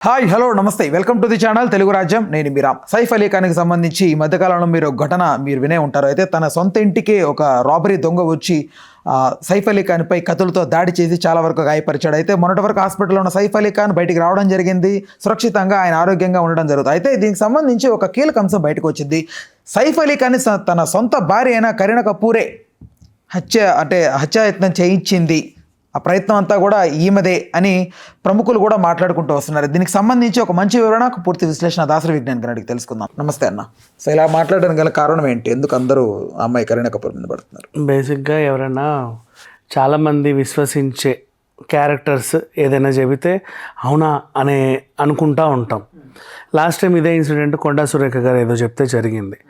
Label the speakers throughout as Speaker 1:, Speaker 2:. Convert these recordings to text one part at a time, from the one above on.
Speaker 1: Hi hello నమస్తే welcome to the channel Telugu రాజ్యం. నేను మీరామ్. సైఫ్ అలీ ఖాన్కి సంబంధించి ఈ మధ్యకాలంలో మీరు ఘటన వినే ఉంటారు. అయితే తన సొంత ఇంటికే ఒక రాబరీ దొంగ వచ్చి సైఫ్ అలీ ఖాన్పై కత్తులతో దాడి చేసి చాలా వరకు గాయపరిచాడు. అయితే మొన్నటి వరకు హాస్పిటల్లో ఉన్న సైఫ్ అలీ ఖాన్ బయటికి రావడం జరిగింది. సురక్షితంగా ఆయన ఆరోగ్యంగా ఉండడం జరుగుతుంది. అయితే దీనికి సంబంధించి ఒక కీలక అంశం బయటకు వచ్చింది. సైఫ్ అలీ ఖాన్ తన సొంత భార్య అయిన కరీనా కపూరే హత్యాయత్నం చేయించింది, ఆ ప్రయత్నం అంతా కూడా ఈమెదే అని ప్రముఖులు కూడా మాట్లాడుకుంటూ వస్తున్నారు. దీనికి సంబంధించి ఒక మంచి వివరణ, పూర్తి విశ్లేషణ దాసరి విజ్ఞాన్ గారికి తెలుసుకుందాం. నమస్తే అన్న. సో ఇలా మాట్లాడడానికి గల కారణం ఏంటి? ఎందుకు అందరూ అమ్మాయి కరీనా కపూర్ మీద పడుతున్నారు?
Speaker 2: బేసిక్గా ఎవరైనా చాలామంది విశ్వసించే క్యారెక్టర్స్ ఏదైనా చెబితే అవునా అనే అనుకుంటా ఉంటాం. లాస్ట్ టైం ఇదే ఇన్సిడెంట్ కొండా సురేఖ గారు ఏదో చెప్తే జరిగింది.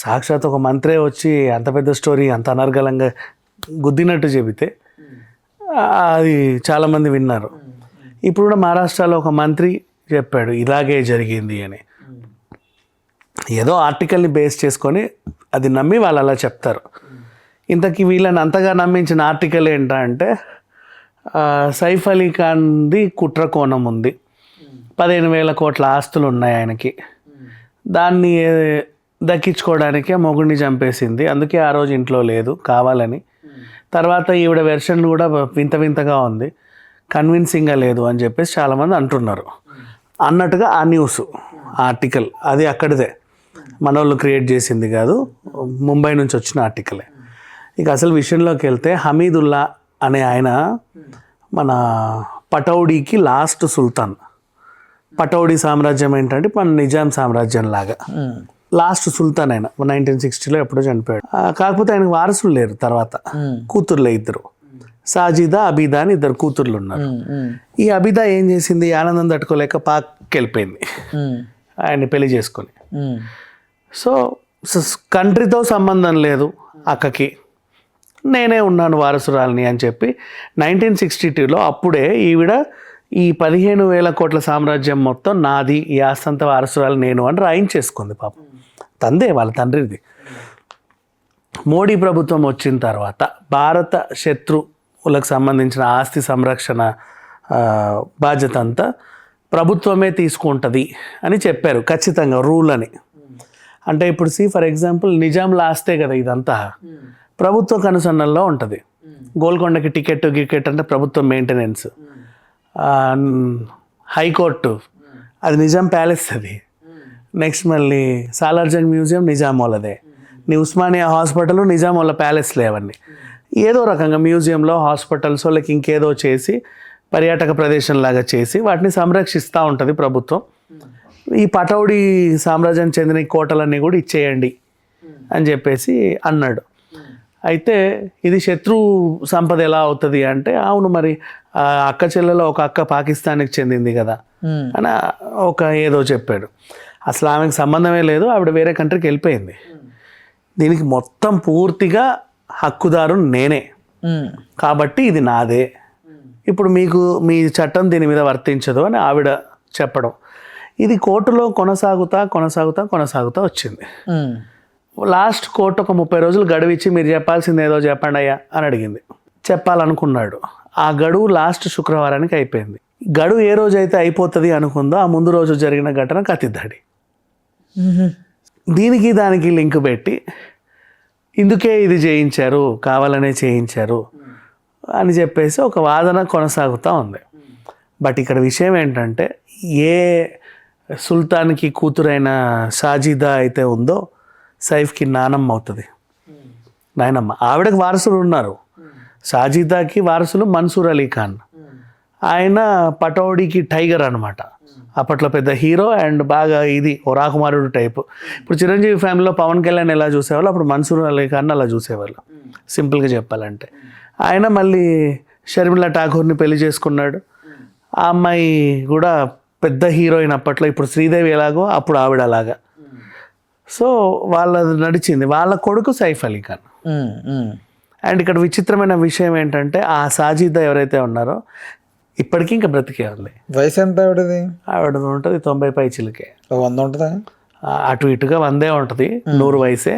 Speaker 2: సాక్షాత్ ఒక మంత్రే వచ్చి అంత పెద్ద స్టోరీ అంత అనర్గళంగా గుద్దినట్టు చెబితే అది చాలామంది విన్నారు. ఇప్పుడు కూడా మహారాష్ట్రలో ఒక మంత్రి చెప్పాడు ఇలాగే జరిగింది అని. ఏదో ఆర్టికల్ని బేస్ చేసుకొని అది నమ్మి వాళ్ళు అలా చెప్తారు. ఇంతకీ వీళ్ళని అంతగా నమ్మించిన ఆర్టికల్ ఏంటంటే సైఫ్ అలీ ఖాన్ది కుట్ర కోణం ఉంది, 15,000 కోట్ల ఆస్తులు ఉన్నాయి ఆయనకి, దాన్ని దక్కించుకోవడానికే మొగుడిని చంపేసింది, అందుకే ఆ రోజు ఇంట్లో లేదు కావాలని. తర్వాత ఈవిడ వెర్షన్ కూడా వింత వింతగా ఉంది, కన్విన్సింగ్గా లేదు అని చెప్పేసి చాలామంది అంటున్నారు. అన్నట్టుగా ఆ న్యూస్ ఆర్టికల్ అది అక్కడిదే, మన వాళ్ళు క్రియేట్ చేసింది కాదు, ముంబై నుంచి వచ్చిన ఆర్టికలే. ఇక అసలు విషయంలోకి వెళ్తే హమీదుల్లా అనే ఆయన మన పటౌడీకి లాస్ట్ సుల్తాన్. పటౌడీ సామ్రాజ్యం ఏంటంటే మన నిజాం సామ్రాజ్యం లాగా లాస్ట్ సుల్తాన్ ఆయన 1960లో ఎప్పుడో చనిపోయాడు. కాకపోతే ఆయనకు వారసులు లేరు. తర్వాత కూతుర్లే ఇద్దరు, సాజిదా అబిదా అని ఇద్దరు కూతుర్లు ఉన్నారు. ఈ అబిదా ఏం చేసింది, ఆనందం తట్టుకోలేక పాక్కి వెళ్ళిపోయింది ఆయన్ని పెళ్లి చేసుకొని. సో కంట్రీతో సంబంధం లేదు అక్కకి, నేనే ఉన్నాను వారసురాలని అని చెప్పి 1962లో అప్పుడే ఈవిడ ఈ 15,000 కోట్ల సామ్రాజ్యం మొత్తం నాది, ఈ ఆస్తంత వారసురాలు నేను అని రాయించేసుకుంది. పాపం తందే, వాళ్ళ తండ్రిది. మోడీ ప్రభుత్వం వచ్చిన తర్వాత భారత శత్రువులకు సంబంధించిన ఆస్తి సంరక్షణ బాధ్యత అంతా ప్రభుత్వమే తీసుకుంటుంది అని చెప్పారు ఖచ్చితంగా, రూల్ అని. అంటే ఇప్పుడు ఫర్ ఎగ్జాంపుల్ నిజాంల ఆస్తే కదా ఇదంతా, ప్రభుత్వ కనుసన్నల్లో ఉంటుంది. గోల్కొండకి టికెట్ అంటే ప్రభుత్వం మెయింటెనెన్స్. హైకోర్టు అది నిజాం ప్యాలెస్ అది. నెక్స్ట్ మళ్ళీ సాలార్జంగ్ మ్యూజియం నిజాం వాళ్ళదే. నీ ఉస్మానియా హాస్పిటల్ నిజాం వాళ్ళ ప్యాలెస్లే అవన్నీ. ఏదో రకంగా మ్యూజియంలో హాస్పిటల్స్ వాళ్ళకి ఇంకేదో చేసి పర్యాటక ప్రదేశంలాగా చేసి వాటిని సంరక్షిస్తూ ఉంటుంది ప్రభుత్వం. ఈ పటౌడీ సామ్రాజ్యానికి చెందిన కోటలన్నీ కూడా ఇచ్చేయండి అని చెప్పేసి అన్నాడు. అయితే ఇది శత్రు సంపద ఎలా అవుతుంది అంటే, అవును మరి అక్క చెల్లెలో ఒక అక్క పాకిస్తాన్కి చెందింది కదా అని ఒక ఏదో చెప్పాడు. అసలు ఆమెకు సంబంధమే లేదు, ఆవిడ వేరే కంట్రీకి వెళ్ళిపోయింది. దీనికి మొత్తం పూర్తిగా హక్కుదారు నేనే కాబట్టి ఇది నాదే, ఇప్పుడు మీకు మీ చట్టం దీని మీద వర్తించదు అని ఆవిడ చెప్పడం. ఇది కోర్టులో కొనసాగుతా వచ్చింది. లాస్ట్ కోర్టు ఒక 30 రోజులు గడువు ఇచ్చి మీరు చెప్పాల్సింది ఏదో చెప్పండి అయ్యా అని అడిగింది. చెప్పాలనుకున్నాడు. ఆ గడువు లాస్ట్ శుక్రవారానికి అయిపోయింది. గడువు ఏ రోజు అయితే అయిపోతుంది అనుకుందో ఆ ముందు రోజు జరిగిన ఘటన కత్తిదాడి. దీనికి దానికి లింక్ పెట్టి ఇందుకే ఇది చేయించారు, కావాలనే చేయించారు అని చెప్పేసి ఒక వాదన కొనసాగుతూ ఉంది. బట్ ఇక్కడ విషయం ఏంటంటే, ఏ సుల్తాన్కి కూతురైన సాజిదా అయితే ఉందో సైఫ్కి నానమ్మ అవుతుంది, నాయనమ్మ. ఆవిడకి వారసులు ఉన్నారు. సాజిదాకి వారసులు మన్సూర్ అలీ ఖాన్, ఆయన పటౌడీకి టైగర్ అనమాట. అప్పట్లో పెద్ద హీరో అండ్ బాగా ఇది ఓ రాకుమారుడు టైపు. ఇప్పుడు చిరంజీవి ఫ్యామిలీలో పవన్ కళ్యాణ్ ఎలా చూసేవాళ్ళు, అప్పుడు మన్సూర్ అలీ ఖాన్ అలా చూసేవాళ్ళు, సింపుల్గా చెప్పాలంటే. ఆయన మళ్ళీ షర్మిలా ఠాకూర్ని పెళ్లి చేసుకున్నాడు. ఆ అమ్మాయి కూడా పెద్ద హీరోయిన్ అప్పట్లో. ఇప్పుడు శ్రీదేవి ఎలాగో అప్పుడు ఆవిడ అలాగా. సో వాళ్ళది నడిచింది. వాళ్ళ కొడుకు సైఫ్ అలీ ఖాన్. అండ్ ఇక్కడ విచిత్రమైన విషయం ఏంటంటే, ఆ సాజిదా ఎవరైతే ఉన్నారో ఇప్పటికీ ఇంకా బ్రతికే ఉంది.
Speaker 1: వయసు ఎంత ఆవిడది?
Speaker 2: ఆవిడది ఉంటుంది 90 పైచిలకే.
Speaker 1: 100 ఉంటుందా?
Speaker 2: అటు ఇటుగా 100 ఉంటుంది, 100 వయసే.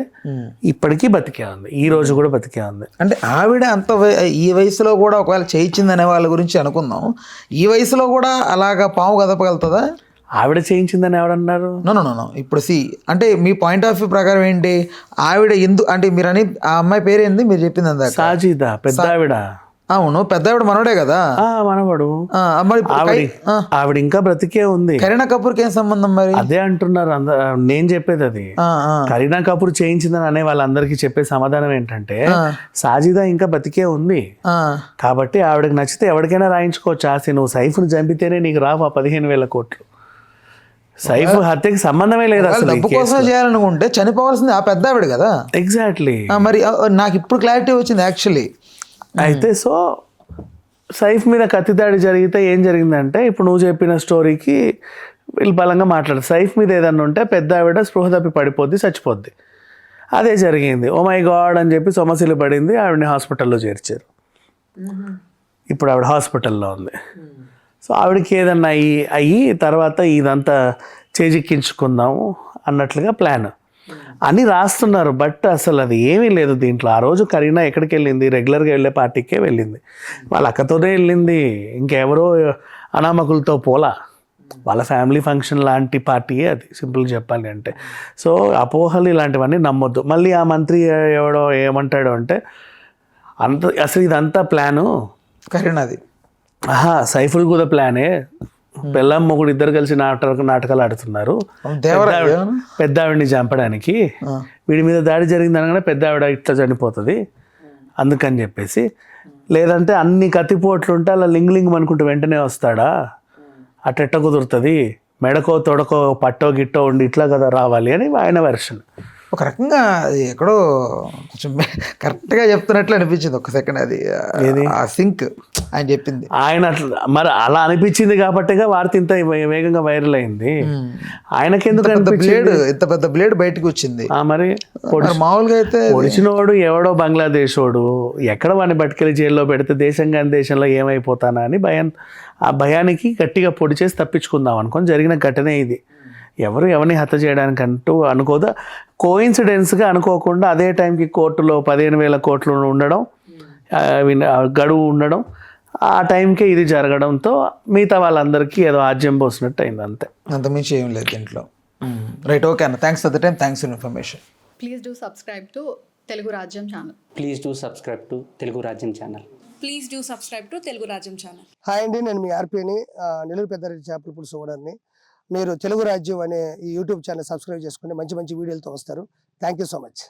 Speaker 2: ఇప్పటికీ బతికే ఉంది, ఈ రోజు కూడా బతికే ఉంది.
Speaker 1: అంటే ఆవిడ అంత ఈ వయసులో కూడా ఒకవేళ చేయించిందనే వాళ్ళ గురించి అనుకుందాం, ఈ వయసులో కూడా అలాగా పాము కదపగలుగుతుందా?
Speaker 2: ఆవిడ చేయించిందని ఎవరన్నారు?
Speaker 1: నో నో నో నో ఇప్పుడు అంటే మీ పాయింట్ ఆఫ్ వ్యూ ప్రకారం ఏంటి, ఆవిడ అంటే మీరు అని ఆ అమ్మాయి పేరు ఏంది మీరు చెప్పింది అందాక?
Speaker 2: సాజిదా, పెద్ద ఆవిడ.
Speaker 1: అవును, పెద్ద ఆవిడ మనోడే కదా.
Speaker 2: మనవడు.
Speaker 1: మరి ఇప్పుడు
Speaker 2: ఆవిడ ఇంకా బ్రతికే ఉంది.
Speaker 1: కరీనా కపూర్కి ఏం సంబంధం మరి?
Speaker 2: అదే అంటున్నారు నేను చెప్పేది అది. కరీనా కపూర్ చేయించిందని అనే వాళ్ళందరికీ చెప్పే సమాధానం ఏంటంటే సాజిదా ఇంకా బతికే ఉంది కాబట్టి ఆవిడకి నచ్చితే ఎవరికైనా రాయించుకోవచ్చు ఆస్తి. నువ్వు సైఫ్ను చంపితేనే నీకు రావా 15,000 కోట్లు. సైఫ్ హత్యకి సంబంధమే లేదు అసలు.
Speaker 1: డబ్బు కోసం చేయాలనుకుంటే చనిపోవాల్సింది ఆ పెద్ద ఆవిడ కదా.
Speaker 2: ఎగ్జాక్ట్లీ.
Speaker 1: మరి నాకు ఇప్పుడు క్లారిటీ వచ్చింది యాక్చువల్లీ.
Speaker 2: అయితే సో సైఫ్ మీద కత్తి దాడి జరిగితే ఏం జరిగిందంటే ఇప్పుడు నువ్వు చెప్పిన స్టోరీకి వీళ్ళు బలంగా మాట్లాడారు. సైఫ్ మీద ఏదన్నా ఉంటే పెద్ద ఆవిడ స్పృహ తప్పి పడిపోద్ది, చచ్చిపోద్ది. అదే జరిగింది. ఓ మై గాడ్ అని చెప్పి సొమసిలు పడింది, ఆవిడని హాస్పిటల్లో చేర్చారు. ఇప్పుడు ఆవిడ హాస్పిటల్లో ఉంది. సో ఆవిడకి ఏదన్నా అయ్యి తర్వాత ఇదంతా చేజిక్కించుకుందాము అన్నట్లుగా ప్లాన్ అని రాస్తున్నారు. బట్ అసలు అది ఏమీ లేదు దీంట్లో. ఆ రోజు కరీనా ఎక్కడికి వెళ్ళింది? రెగ్యులర్గా వెళ్ళే పార్టీకే వెళ్ళింది, వాళ్ళ అక్కతోనే వెళ్ళింది, ఇంకెవరో అనామకులతో పోలా. వాళ్ళ ఫ్యామిలీ ఫంక్షన్ లాంటి పార్టీయే అది, సింపుల్గా చెప్పాలి అంటే. సో అపోహలు ఇలాంటివన్నీ నమ్మొద్దు. మళ్ళీ ఆ మంత్రి ఎవడో ఏమంటాడు అంటే అసలు ఇదంతా ప్లాను
Speaker 1: కరీనాది.
Speaker 2: సైఫుల్ కూడా ప్లానే. పెళ్ళాం మొగుడు ఇద్దరు కలిసి నాటకాలు ఆడుతున్నారు పెద్ద ఆవిడని చంపడానికి. వీడి మీద దాడి జరిగింది అనగానే పెద్ద ఆవిడ ఇట్లా చనిపోతుంది అందుకని చెప్పేసి. లేదంటే అన్ని కత్తిపోట్లు ఉంటే అలా లింగ్ అనుకుంటూ వెంటనే వస్తాడా? అట్టెట్ట కుదురుతుంది? మెడకో తొడకో పట్టో గిట్టో ఉండి ఇట్లా కదా రావాలి అని ఆయన వెర్షన్.
Speaker 1: ఒక రకంగా అది ఎక్కడో కొంచెం కరెక్ట్గా చెప్తున్నట్లు అనిపించింది ఒక సెకండ్. అది ఆ సింక్ ఆయన చెప్పింది.
Speaker 2: ఆయన అట్లా మరి అలా అనిపించింది కాబట్టిగా వార్త ఇంత వేగంగా వైరల్ అయింది. ఆయనకెందుకు
Speaker 1: ఇంత పెద్ద బ్లేడ్ బయటకు వచ్చింది.
Speaker 2: మరి
Speaker 1: మామూలుగా అయితే
Speaker 2: పొడిచినోడు ఎవడో బంగ్లాదేశోడు ఎక్కడ వాడిని బట్టుకెళ్ళి జైల్లో పెడితే దేశం కాని దేశంలో ఏమైపోతానా అని ఆ భయానికి గట్టిగా పొడి చేసి తప్పించుకుందాం అనుకొని జరిగిన ఘటనే ఇది. ఎవరిని హత్య చేయడానికి అనుకోదా. కోయిన్సిడెన్స్గా అనుకోకుండా అదే టైంకి కోర్టులో 15,000 కోట్లు ఉండడం, గడువు ఉండడం, ఆ టైంకే ఇది జరగడంతో మిగతా వాళ్ళందరికీ ఏదో ఆజ్యం పోసినట్టు అయింది, అంతే.
Speaker 1: అంతమించి ఏం లేదు దీంట్లో. రైట్, ఓకే అన్న, thanks for the time, thanks for information.
Speaker 3: Please do subscribe to Telugu Rajyam channel.
Speaker 4: Please do subscribe to Telugu Rajyam channel.
Speaker 5: Please do subscribe to Telugu Rajyam channel.
Speaker 6: Hi అండి, నేను మీ ఆర్పీని, నెల్లూరు పెద్దారెడ్డి చేపల పులుసు ఓనర్ని. మీరు తెలుగు రాజ్యం అనే ఈ యూట్యూబ్ ఛానల్ సబ్స్క్రైబ్ చేసుకుని మంచి మంచి వీడియోలతో వస్తారు. Thank you so much.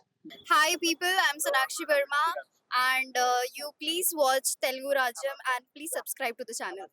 Speaker 7: Hi people, I'm Sonakshi Verma and you please watch Telugu Rajyam and please subscribe to the channel.